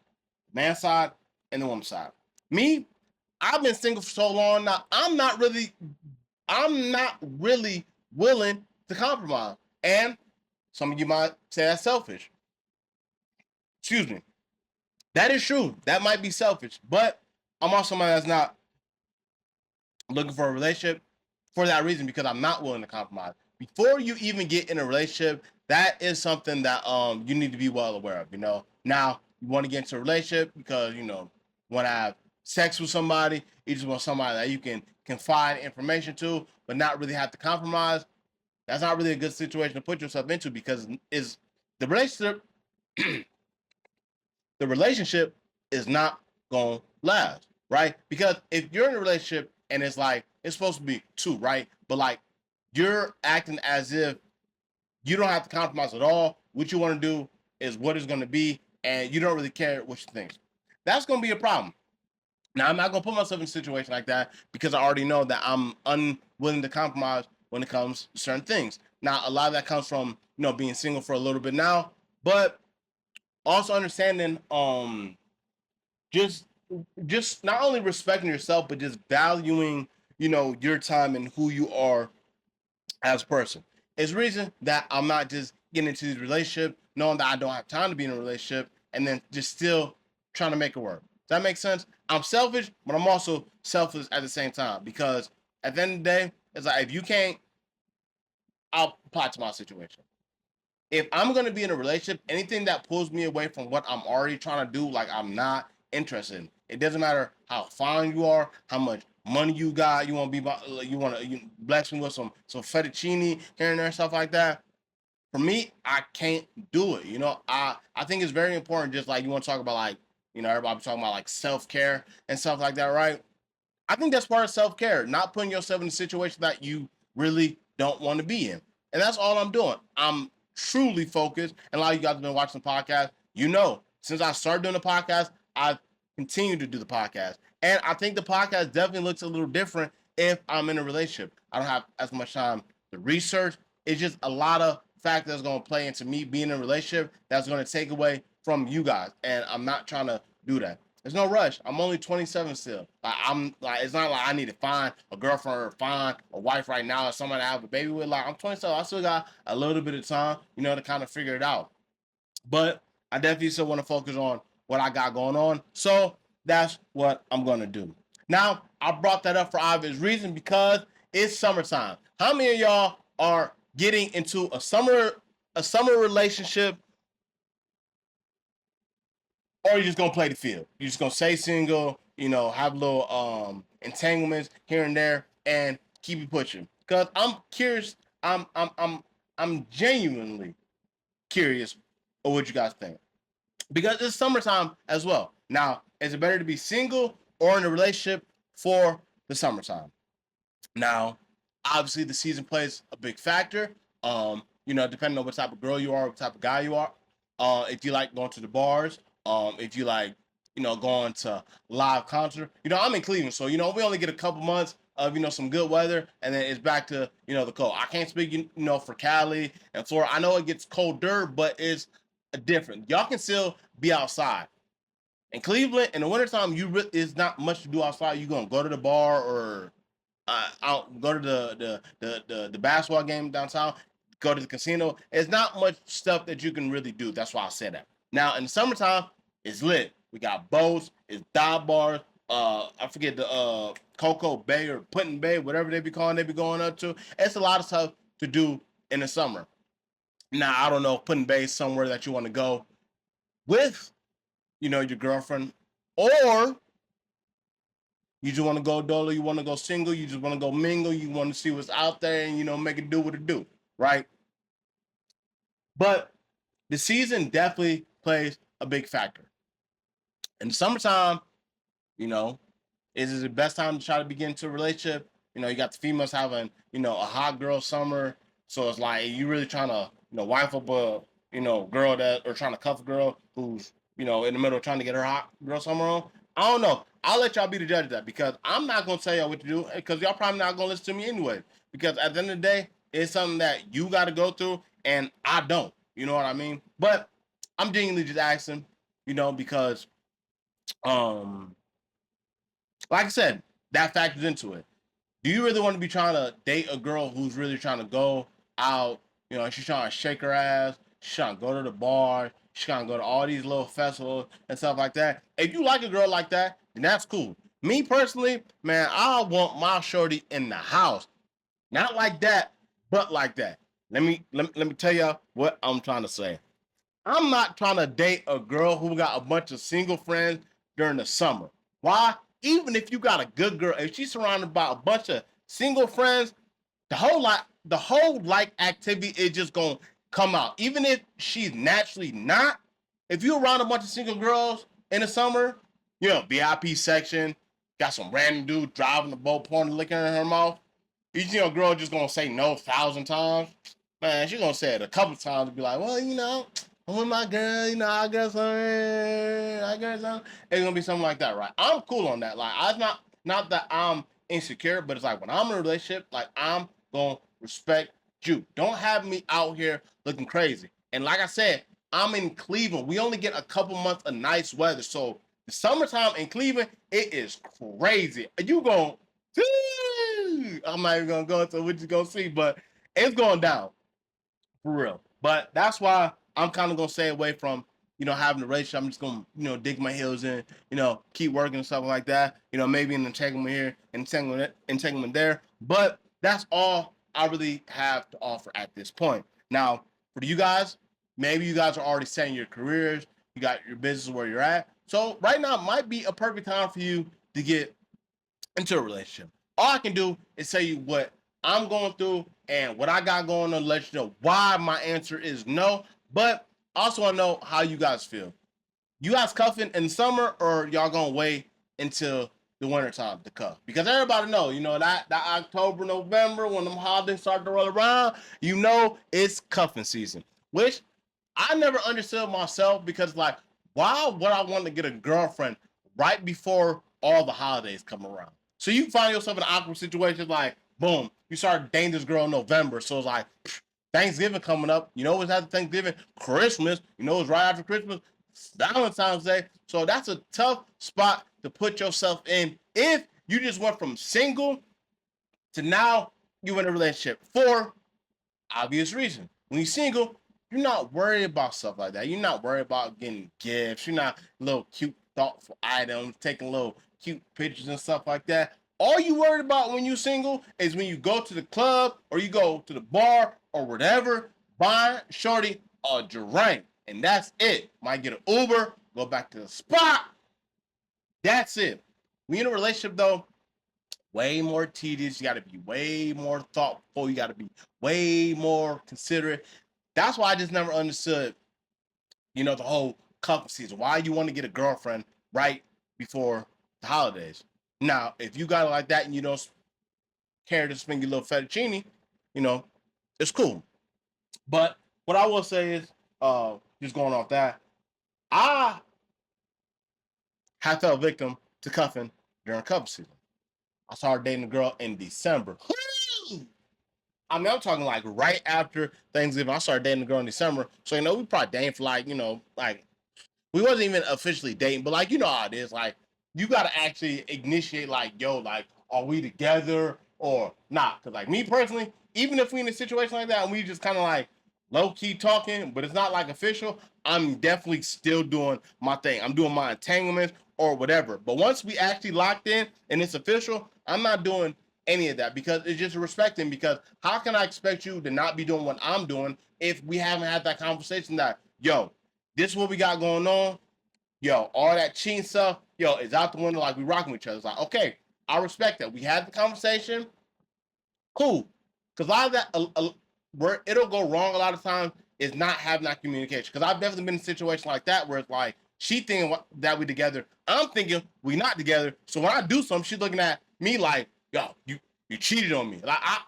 A: Man side and the woman side. Me, I've been single for so long now. I'm not really willing to compromise. And some of you might say that's selfish. Excuse me. That is true. That might be selfish, but I'm also somebody that's not looking for a relationship. for that reason, because I'm not willing to compromise. Before you even get in a relationship, that is something that you need to be well aware of. Now you want to get into a relationship because want to have sex with somebody. You just want somebody that you can confide information to, but not really have to compromise. That's not really a good situation to put yourself into, because is the relationship the relationship is not gonna last, right? Because if you're in a relationship and it's like it's supposed to be two, right? But like you're acting as if you don't have to compromise at all. What you want to do is what it's gonna be, and you don't really care what you think. That's gonna be a problem. Now I'm not gonna put myself in a situation like that because I already know that I'm unwilling to compromise when it comes to certain things. Now a lot of that comes from being single for a little bit now, but also understanding just just not only respecting yourself but just valuing your time and who you are as a person. It's the reason that I'm not just getting into this relationship knowing that I don't have time to be in a relationship and then just still trying to make it work. Does that make sense? I'm selfish, but I'm also selfless at the same time, because at the end of the day, it's like if you can't, I'll apply to my situation. If I'm gonna be in a relationship, anything that pulls me away from what I'm already trying to do, like I'm not interested in. It doesn't matter how fine you are, how much money you got. You want to bless me with some fettuccine here and there, stuff like that. For me, I can't do it. I think it's very important. Just like you want to talk about, like everybody talking about like self care and stuff like that, right? I think that's part of self care, not putting yourself in a situation that you really don't want to be in. And that's all I'm doing. I'm truly focused. And a lot of you guys have been watching the podcast. Since I started doing the podcast, I've continued to do the podcast. And I think the podcast definitely looks a little different if I'm in a relationship. I don't have as much time to research. It's just a lot of factors going to play into me being in a relationship that's going to take away from you guys. And I'm not trying to do that. There's no rush. I'm only 27 still. It's not like I need to find a girlfriend or find a wife right now or someone to have a baby with. Like, I'm 27. I still got a little bit of time, to kind of figure it out. But I definitely still want to focus on what I got going on. So that's what I'm going to do. Now, I brought that up for obvious reason, because it's summertime. How many of y'all are getting into a summer relationship, or you're just gonna play the field? You're just gonna stay single, have little entanglements here and there, and keep it pushing. Cause I'm curious. I'm genuinely curious of what you guys think, because it's summertime as well. Now, is it better to be single or in a relationship for the summertime? Now, obviously, the season plays a big factor. Depending on what type of girl you are, what type of guy you are. If you like going to the bars, if you like, going to live concert. I'm in Cleveland, so we only get a couple months of some good weather, and then it's back to the cold. I can't speak for Cali and Florida. I know it gets colder, but it's different. Y'all can still be outside. In Cleveland in the wintertime, it's not much to do outside. You're gonna go to the bar or out go to the basketball game downtown, go to the casino. It's not much stuff that you can really do. That's why I said that. Now in the summertime, it's lit. We got boats, it's dive bars. I forget the Cocoa Bay or Putin Bay, whatever they be going up to. It's a lot of stuff to do in the summer. Now I don't know if Putin Bay is somewhere that you want to go with, your girlfriend, or you just want to go dolo, you want to go single, you just want to go mingle, you want to see what's out there and, make it do what it do, right? But the season definitely plays a big factor. In the summertime, is it the best time to try to begin into a relationship? You got the females having, a hot girl summer. So it's like you really trying to, wife up a, girl that, or trying to cuff a girl who's, in the middle of trying to get her hot girl summer on. I don't know. I'll let y'all be the judge of that, because I'm not going to tell y'all what to do, because y'all probably not going to listen to me anyway. Because at the end of the day, it's something that you got to go through, and I don't. You know what I mean? But I'm genuinely just asking, because, like I said, that factors into it. Do you really want to be trying to date a girl who's really trying to go out? She's trying to shake her ass. She's trying to go to the bar. She's trying to go to all these little festivals and stuff like that. If you like a girl like that, then that's cool. Me personally, man, I want my shorty in the house. Not like that, but like that. Let me tell y'all what I'm trying to say. I'm not trying to date a girl who got a bunch of single friends during the summer. Why? Even if you got a good girl, if she's surrounded by a bunch of single friends, the whole activity is just gonna come out. Even if she's naturally not, if you're around a bunch of single girls in the summer, VIP section, got some random dude driving the boat, pouring the liquor in her mouth. You girl just gonna say no 1,000 times. Man, she gonna say it a couple times and be like, well, I'm with my girl, I got something. It's gonna be something like that, right? I'm cool on that. Like, I'm not that I'm insecure, but it's like when I'm in a relationship, like I'm gonna respect you. Don't have me out here looking crazy. And like I said, I'm in Cleveland. We only get a couple months of nice weather. So the summertime in Cleveland, it is crazy. You gonna I'm not even gonna go into what you're gonna see, but it's going down for real. But that's why I'm kind of gonna stay away from having a relationship. I'm just gonna dig my heels in, keep working and stuff like that. Maybe an entanglement here, entanglement there. But that's all I really have to offer at this point. Now, for you guys, maybe you guys are already setting your careers. You got your business where you're at. So right now might be a perfect time for you to get into a relationship. All I can do is tell you what I'm going through and what I got going on to let you know why my answer is no. But also I know how you guys feel. You guys cuffing in summer or y'all gonna wait until the winter time to cuff? Because everybody know, that October, November, when them holidays start to roll around, it's cuffing season. Which I never understood myself because like, why would I want to get a girlfriend right before all the holidays come around? So you find yourself in an awkward situation like, boom, you start dating this girl in November. So it's like, Thanksgiving coming up. You know what's after Thanksgiving? Christmas. You know what's right after Christmas? Valentine's Day. So that's a tough spot to put yourself in if you just went from single to now you in a relationship for obvious reason. When you're single, you're not worried about stuff like that. You're not worried about getting gifts. You're not little cute, thoughtful items, taking little cute pictures and stuff like that. All you worried about when you're single is when you go to the club or you go to the bar or whatever, buying shorty a drink. And that's it. Might get an Uber, go back to the spot. That's it. When you're in a relationship though, way more tedious. You got to be way more thoughtful. You got to be way more considerate. That's why I just never understood, the whole cuffing season. Why you want to get a girlfriend right before the holidays? Now, if you got it like that and you don't care to spend your little fettuccine, it's cool. But what I will say is, just going off that, I have fell victim to cuffing during cuffing season. I started dating a girl in December. I mean, I'm talking like right after Thanksgiving. I started dating a girl in December. So, we probably dating for like, like we wasn't even officially dating, but like, you know how it is. Like, you got to actually initiate, like, yo, like, are we together or not? Because, like, me personally, even if we in a situation like that and we just kind of like low key talking, but it's not like official, I'm definitely still doing my thing. I'm doing my entanglements or whatever. But once we actually locked in and it's official, I'm not doing any of that because it's just respecting. Because how can I expect you to not be doing what I'm doing if we haven't had that conversation that, yo, this is what we got going on. Yo, all that cheating stuff, yo, is out the window. Like, we rocking with each other. It's like, okay, I respect that. We had the conversation. Cool. Because a lot of that, where it'll go wrong a lot of times is not having that communication. Because I've definitely been in a situation like that where it's like, she thinking that we together. I'm thinking we not together. So when I do something, she's looking at me like, yo, you cheated on me. Like, I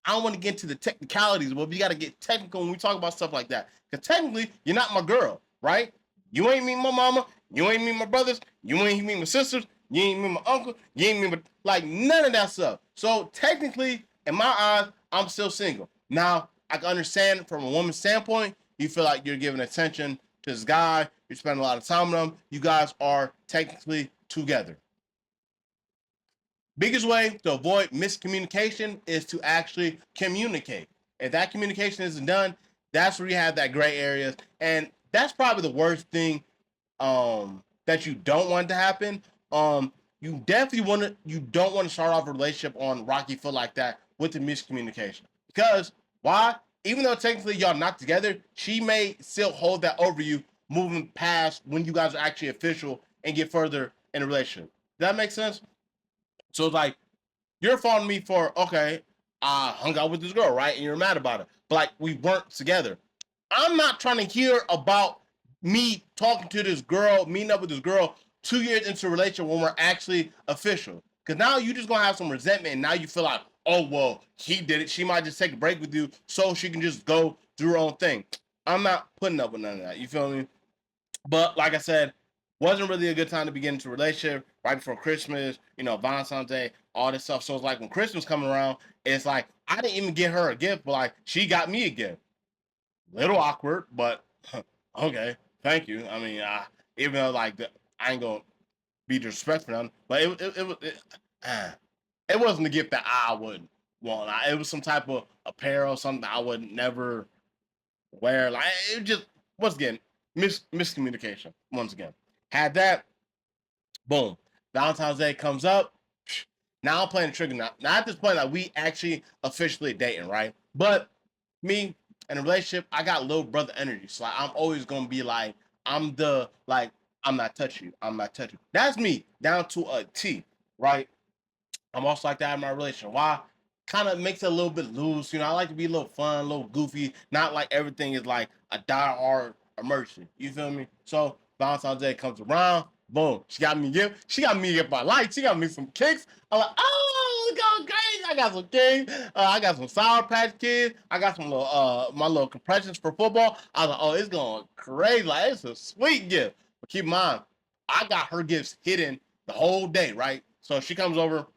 A: don't want to get into the technicalities, but we got to get technical when we talk about stuff like that. Because technically, you're not my girl, right? You ain't meet my mama. You ain't meet my brothers. You ain't meet my sisters. You ain't meet my uncle. You ain't meet my, like, none of that stuff. So technically, in my eyes, I'm still single. Now, I can understand from a woman's standpoint, you feel like you're giving attention to this guy. You're spending a lot of time with him. You guys are technically together. Biggest way to avoid miscommunication is to actually communicate. If that communication isn't done, that's where you have that gray areas. And that's probably the worst thing that you don't want to happen. you don't want to start off a relationship on rocky foot like that with the miscommunication. Because why? Even though technically y'all not together, she may still hold that over you moving past when you guys are actually official and get further in a relationship. Does that make sense? So it's like you're faulting me for, okay, I hung out with this girl, right? And you're mad about it. But like we weren't together. I'm not trying to hear about me talking to this girl, meeting up with this girl 2 years into a relationship when we're actually official. Because now you just gonna have some resentment, and now you feel like, oh well, he did it. She might just take a break with you so she can just go do her own thing. I'm not putting up with none of that. You feel me? But like I said, wasn't really a good time to begin into a relationship right before Christmas, Valentine's Day, all this stuff. So it's like when Christmas coming around, it's like I didn't even get her a gift, but like she got me a gift. Little awkward, but okay, thank you. I mean, even though like I ain't gonna be disrespectful, to them, but it wasn't a gift that I would want. It was some type of apparel, something I would never wear. Like it just once again miscommunication. Once again, had that. Boom. Valentine's Day comes up. Now I'm playing the trigger. Now at this point, like we actually officially dating, right? But me in a relationship, I got little brother energy. So like, I'm always gonna be like, I'm not touching you. I'm not touching you. That's me down to a T, right? I'm also like that in my relationship. Why? Kind of makes it a little bit loose. I like to be a little fun, a little goofy. Not like everything is like a die-hard immersion. You feel me? So Valentine's Day comes around. Boom. She got me a gift. She got me a gift by light. She got me some kicks. I'm like, oh, it's going crazy. I got some kicks. I got some Sour Patch Kids. I got some little my little compressions for football. I was like, oh, it's going crazy. Like, it's a sweet gift. But keep in mind, I got her gifts hidden the whole day, right? So she comes over,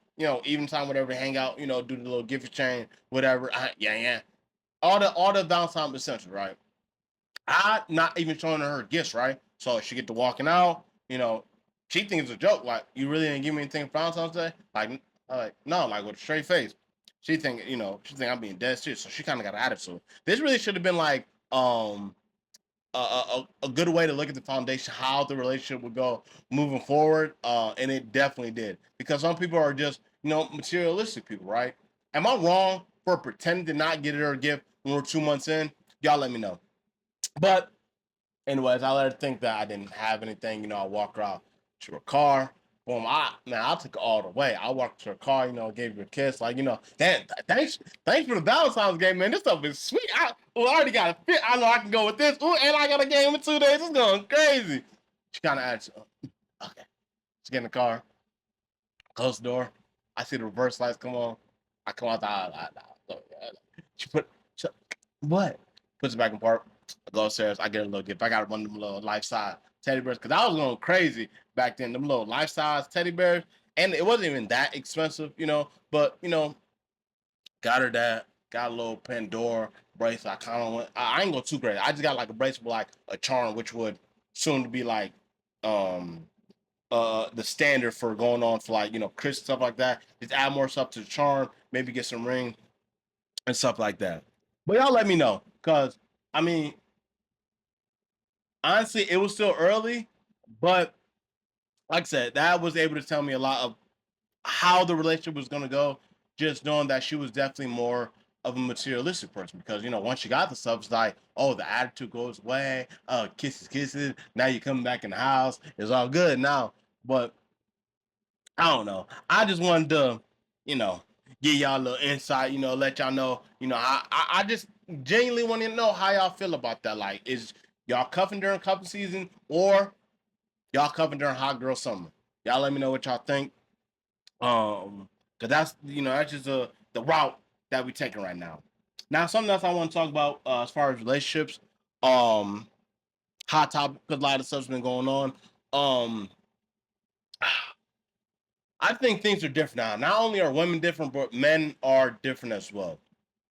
A: even time, whatever, hang out, do the little gift exchange, whatever. Yeah. All the Valentine essentials, right? I not even showing her gifts, right? So she get to walking out, she thinks it's a joke. Like, you really didn't give me anything for Valentine's Day? Like, no, like with a straight face. She think I'm being dead serious. So she kind of got an attitude. This really should have been like, a good way to look at the foundation, how the relationship would go moving forward. And it definitely did. Because some people are just, materialistic people, right? Am I wrong for pretending to not get her a gift when we're 2 months in? Y'all let me know. But anyways, I let her think that I didn't have anything. I walked her out to her car. Boom, I took it all the way. I walked to her car, gave her a kiss. Like, thanks for the Valentine's game, man. This stuff is sweet. I already got a fit. I know I can go with this. Ooh, and I got a game in 2 days. It's going crazy. She kind of asked, okay. She get in the car, close the door. I see the reverse lights come on. I come out the aisle. She what? Puts it back in park. I go upstairs. I get a little gift. I got one of them little life size teddy bears because I was going crazy back then. Them little life size teddy bears, and it wasn't even that expensive, But got her that. Got a little Pandora bracelet. I kind of went. I ain't go too crazy. I just got like a bracelet with like a charm, which would soon to be like the standard for going on for like Chris stuff like that. Just add more stuff to the charm. Maybe get some ring and stuff like that. But y'all let me know, cause I mean, honestly, it was still early, but like I said, that was able to tell me a lot of how the relationship was gonna go. Just knowing that she was definitely more of a materialistic person, because once you got the stuff, it's like, oh, the attitude goes away. Kisses. Now you're coming back in the house. It's all good now. But I don't know. I just wanted to, you know, give y'all a little insight, let y'all know, I just genuinely want to know how y'all feel about that. Like, is y'all cuffing during cuffing season, or y'all cuffing during hot girl summer? Y'all let me know what y'all think. Cause that's, that's just the route that we taking right now. Now, something else I want to talk about, as far as relationships, um, hot topic, because a lot of stuff's been going on. I think things are different now. Not only are women different, but men are different as well.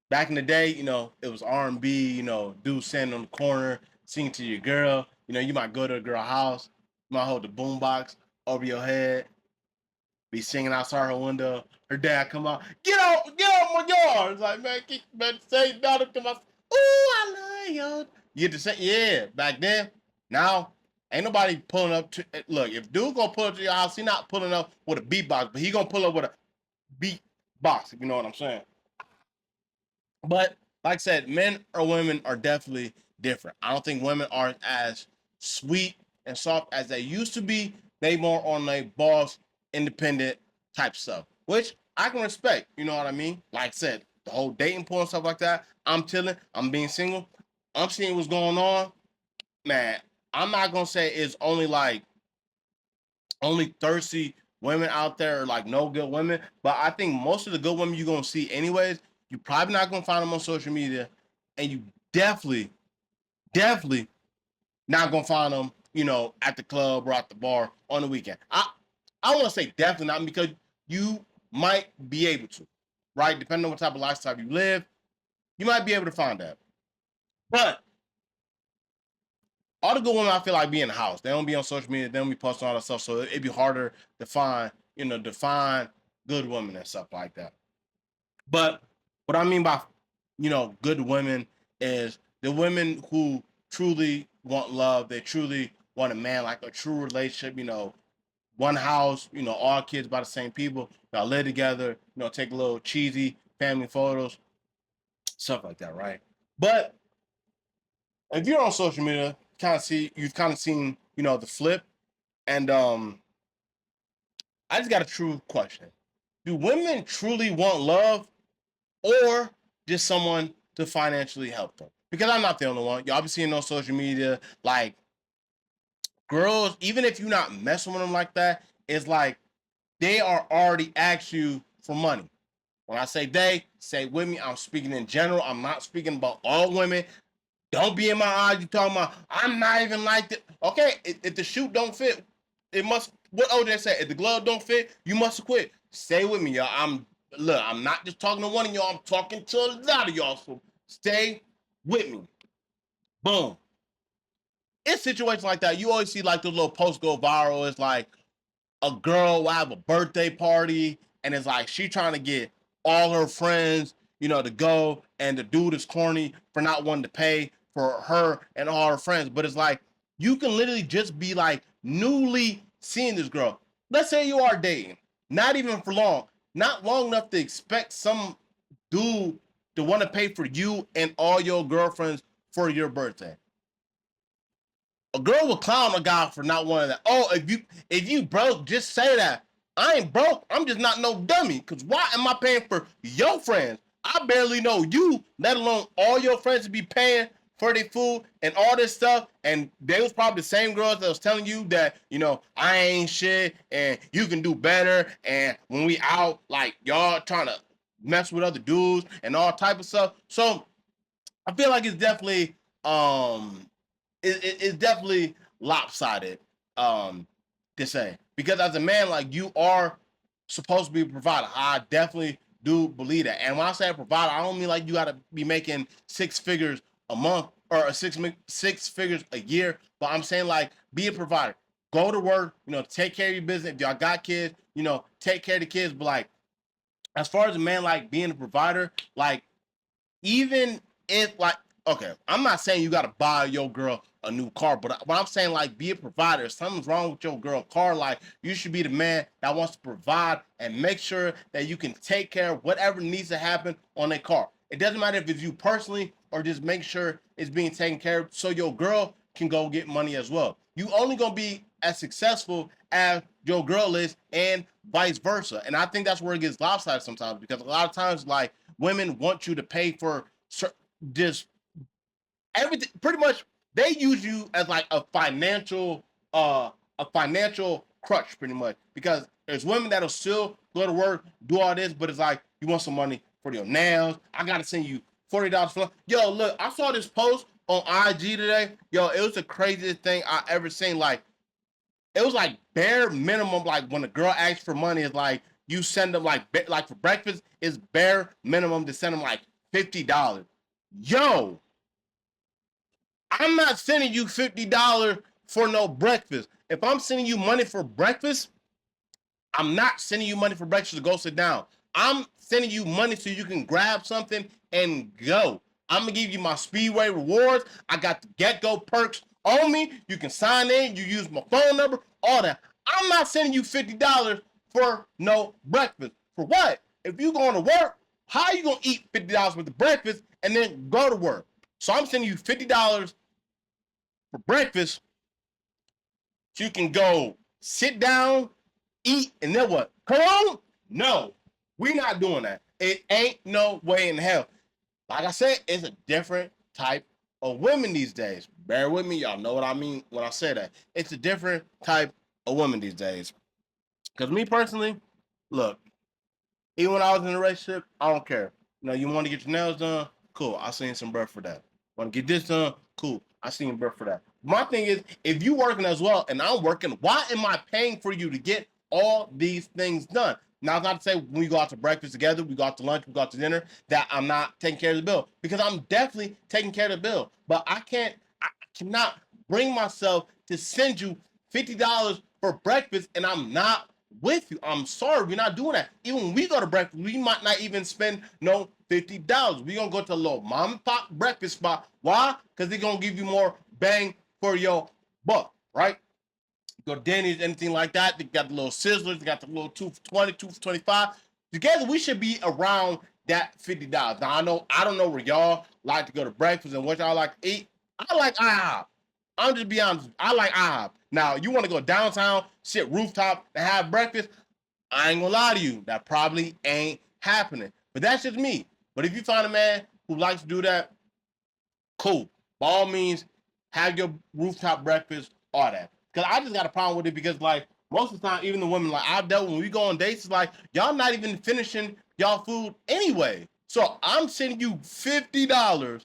A: Back in the day, it was R&B, dudes standing on the corner, singing to your girl. You might go to a girl house, you might hold the boombox over your head, be singing outside her window. Her dad come out, get out my yard. It's like, man, say nothing to my, ooh, I love you. You get to say, yeah, back then. Now, Ain't nobody pulling up to look. If dude gonna pull up to your house, he not pulling up with a beatbox, but he gonna pull up with a beatbox. If you know what I'm saying. But like I said, men or women are definitely different. I don't think women are as sweet and soft as they used to be. They more on a boss, independent type stuff, which I can respect. You know what I mean? Like I said, the whole dating pool and stuff like that. I'm chilling. I'm being single. I'm seeing what's going on. Man, I'm not gonna say it's only like only thirsty women out there, or like no good women. But I think most of the good women you're gonna see anyways, you're probably not gonna find them on social media, and you definitely, definitely not gonna find them, at the club or at the bar on the weekend. I want to say definitely not, because you might be able to, right? Depending on what type of lifestyle you live, you might be able to find that. But all the good women I feel like be in the house. They don't be on social media. They don't be posting all that stuff. So it'd be harder to find, good women and stuff like that. But what I mean by, good women is the women who truly want love. They truly want a man, like a true relationship, one house, all kids by the same people. Y'all live together, take a little cheesy family photos, stuff like that, right? But if you're on social media, you've kind of seen, the flip. And I just got a true question. Do women truly want love, or just someone to financially help them? Because I'm not the only one. Y'all be seeing on social media, like, girls, even if you're not messing with them like that, it's like they are already asked you for money. When I say they, say with me, I'm speaking in general. I'm not speaking about all women. Don't be in my eyes. You talking about, I'm not even like that. Okay, if the shoe don't fit, it must, what OJ said, if the glove don't fit, you must quit. Stay with me, y'all. I'm not just talking to one of y'all. I'm talking to a lot of y'all. So stay with me. Boom. In situations like that, you always see like those little posts go viral. It's like a girl will have a birthday party, and it's like she trying to get all her friends, to go, and the dude is corny for not wanting to pay for her and all her friends. But it's like you can literally just be like newly seeing this girl. Let's say you are dating, not even for long, not long enough to expect some dude to want to pay for you and all your girlfriends for your birthday. A girl will clown a guy for not wanting that. Oh, if you broke, just say that. I ain't broke. I'm just not no dummy. Cause why am I paying for your friends? I barely know you, let alone all your friends to be paying for their food and all this stuff. And they was probably the same girls that was telling you that, I ain't shit and you can do better. And when we out, like y'all trying to mess with other dudes and all type of stuff. So I feel like it's definitely it's definitely lopsided, to say, because as a man, like, you are supposed to be a provider. I definitely do believe that. And when I say a provider, I don't mean like you got to be making six figures a month or six figures a year, but I'm saying like be a provider. Go to work, take care of your business. If y'all got kids, take care of the kids. But like, as far as a man, like being a provider, like, even if, like, okay, I'm not saying you gotta buy your girl a new car, but I'm saying, like, be a provider. If something's wrong with your girl car, like, you should be the man that wants to provide and make sure that you can take care of whatever needs to happen on a car. It doesn't matter if it's you personally, or just make sure it's being taken care of so your girl can go get money as well. You only gonna be as successful as your girl is, and vice versa. And I think that's where it gets lopsided sometimes, because a lot of times, like, women want you to pay for just everything. Pretty much, they use you as like a financial crutch, pretty much. Because there's women that'll still go to work, do all this, but it's like, you want some money for your nails. I gotta send you $40 for. Yo, look, I saw this post on IG today. Yo, it was the craziest thing I ever seen. Like, it was like bare minimum. Like, when a girl asks for money, it's like you send them like for breakfast. It's bare minimum to send them like $50. Yo, I'm not sending you $50 for no breakfast. If I'm sending you money for breakfast, I'm not sending you money for breakfast to go sit down. I'm sending you money so you can grab something and go. I'm gonna give you my Speedway rewards. I got the get-go perks own me. You can sign in. You use my phone number. All that. I'm not sending you $50 for no breakfast. For what? If you going to work, how are you going to eat $50 worth of breakfast and then go to work? So I'm sending you $50 for breakfast so you can go sit down, eat, and then what? Come on? No, we not doing that. It ain't no way in hell. Like I said, it's a different type of women these days. Bear with me, y'all know what I mean when I say that. It's a different type of women these days. Because me personally, look, even when I was in a relationship, I don't care. You want to get your nails done? Cool. I seen some breath for that. Want to get this done? Cool. I seen breath for that. My thing is, if you working as well and I'm working, why am I paying for you to get all these things done? Now, it's not to say when we go out to breakfast together, we go out to lunch, we go out to dinner, that I'm not taking care of the bill. Because I'm definitely taking care of the bill. But I cannot bring myself to send you $50 for breakfast and I'm not with you. I'm sorry, we're not doing that. Even when we go to breakfast, we might not even spend no $50. We're gonna go to a little mom and pop breakfast spot. Why? Because they're gonna give you more bang for your buck, right? Go to Denny's, anything like that. They got the little sizzlers, they got the little 2 for 20, 2 for 25. Together, we should be around that $50. Now, I don't know where y'all like to go to breakfast and what y'all like to eat. I like IHOP. I'm just be honest. I like IHOP. Now, you want to go downtown, sit rooftop, and have breakfast? I ain't gonna lie to you. That probably ain't happening. But that's just me. But if you find a man who likes to do that, cool. By all means, have your rooftop breakfast, all that. Because I just got a problem with it because, like, most of the time, even the women, like, I've dealt with when we go on dates, it's like, y'all not even finishing y'all food anyway. So I'm sending you $50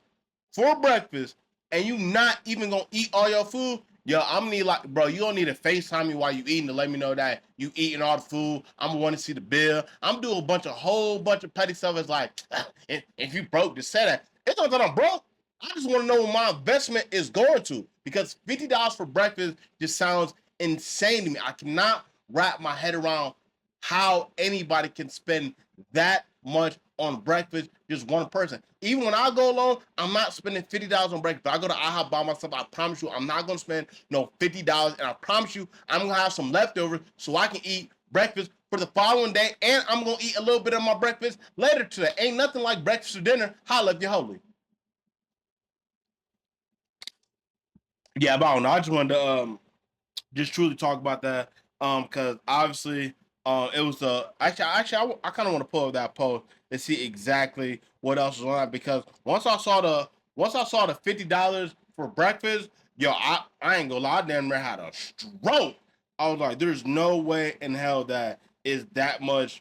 A: for breakfast and you not even gonna eat all your food. Yo, I'm gonna need, like, bro, you don't need to FaceTime me while you eating to let me know that you eating all the food. I'm gonna want to see the bill. I'm doing a whole bunch of petty stuff. It's like, if you broke, just say that. It's not that I'm broke. I just want to know what my investment is going to, because $50 for breakfast just sounds insane to me. I cannot wrap my head around how anybody can spend that much on breakfast, just one person. Even when I go alone, I'm not spending $50 on breakfast. If I go to IHOP by myself, I promise you I'm not going to spend no $50, and I promise you I'm going to have some leftovers so I can eat breakfast for the following day, and I'm going to eat a little bit of my breakfast later today. Ain't nothing like breakfast or dinner. Holla if you're holy. Yeah, but I don't know. I just wanted to just truly talk about that because obviously it was the I kind of want to pull up that post and see exactly what else was on it, because once I saw the $50 for breakfast, yo, I ain't gonna lie, I damn near had a stroke. I was like, there's no way in hell that is that much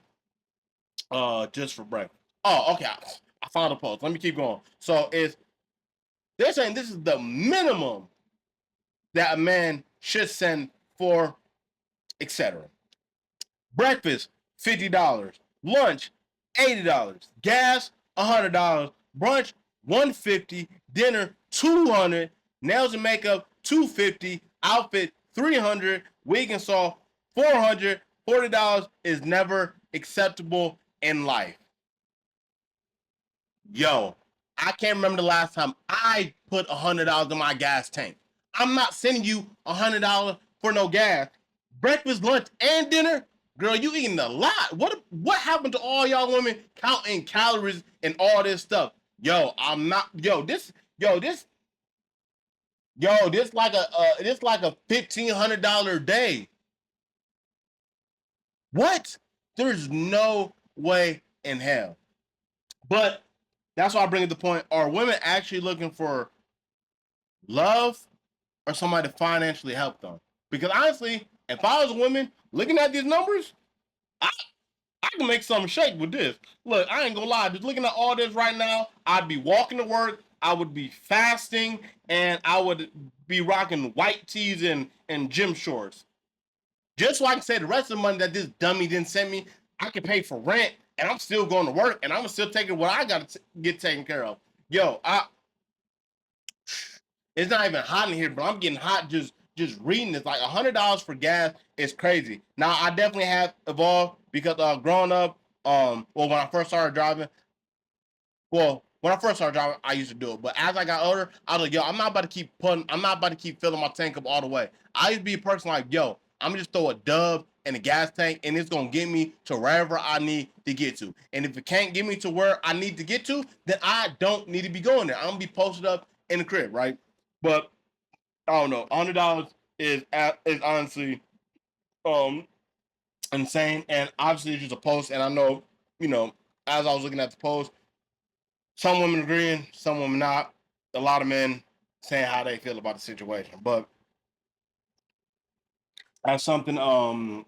A: just for breakfast. Oh, okay. I found the post. Let me keep going. So they're saying this is the minimum that a man should send for etc. Breakfast, $50. Lunch, $80. Gas, $100. Brunch, $150. Dinner, $200. Nails and makeup, $250. Outfit, $300. Wig and saw, $400. $40 is never acceptable in life. Yo, I can't remember the last time I put $100 in my gas tank. I'm not sending you $100 for no gas. Breakfast, lunch, and dinner, girl, you eating a lot. What happened to all y'all women counting calories and all this stuff? Yo, I'm not. This like a $1,500 day. What? There's no way in hell. But that's why I bring up the point: are women actually looking for love or somebody to financially help them? Because honestly, if I was a woman looking at these numbers, I I can make something shake with this. Look, I ain't gonna lie. Just looking at all this right now, I'd be walking to work, I would be fasting, and I would be rocking white tees and gym shorts. Just so I can say the rest of the money that this dummy didn't send me, I can pay for rent, and I'm still going to work, and I'm still taking what I got to get taken care of. Yo, it's not even hot in here, but I'm getting hot just reading this. Like $100 for gas is crazy. Now I definitely have evolved because growing up, well, when I first started driving, well, When I first started driving, I used to do it. But as I got older, I was like, yo, I'm not about to keep filling my tank up all the way. I used to be a person like, yo, I'm gonna just throw a dub in the gas tank and it's gonna get me to wherever I need to get to. And if it can't get me to where I need to get to, then I don't need to be going there. I'm gonna be posted up in the crib, right? But I don't know. $100 is honestly insane, and obviously it's just a post. And I know, as I was looking at the post, some women agreeing, some women not. A lot of men saying how they feel about the situation, but that's something I'm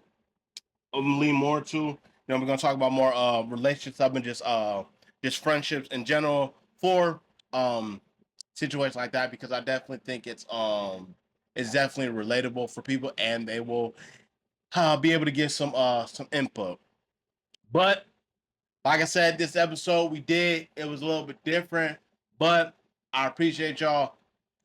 A: gonna lean more to. We're gonna talk about more relationships up and just friendships in general for situations like that, because I definitely think it's definitely relatable for people, and they will be able to get some input. But like I said, this episode it was a little bit different, but I appreciate y'all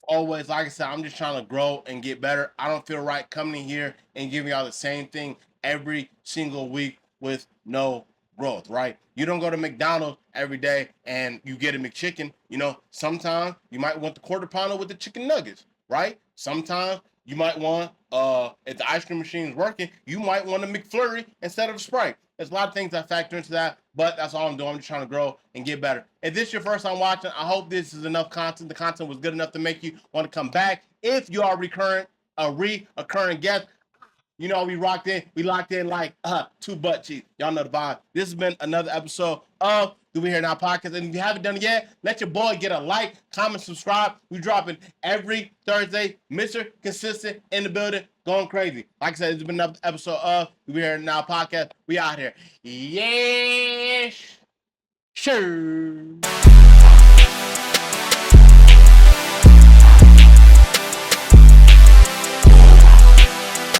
A: always. Like I said, I'm just trying to grow and get better. I don't feel right coming in here and giving y'all the same thing every single week with no growth, right? You don't go to McDonald's every day and you get a McChicken. Sometimes you might want the quarter pounder with the chicken nuggets, right? Sometimes you might want, if the ice cream machine is working, you might want a McFlurry instead of a Sprite. There's a lot of things that factor into that, but that's all I'm doing. I'm just trying to grow and get better. If this is your first time watching, I hope this is enough content. The content was good enough to make you want to come back. If you are a reoccurring guest, we locked in like two butt cheeks. Y'all know the vibe. This has been another episode of Do We Hear Now podcast. And if you haven't done it yet, let your boy get a like, comment, subscribe. We dropping every Thursday. Mr. Consistent in the building, going crazy. Like I said, this has been another episode of Do We Hear Now podcast. We out here. Yes, sure.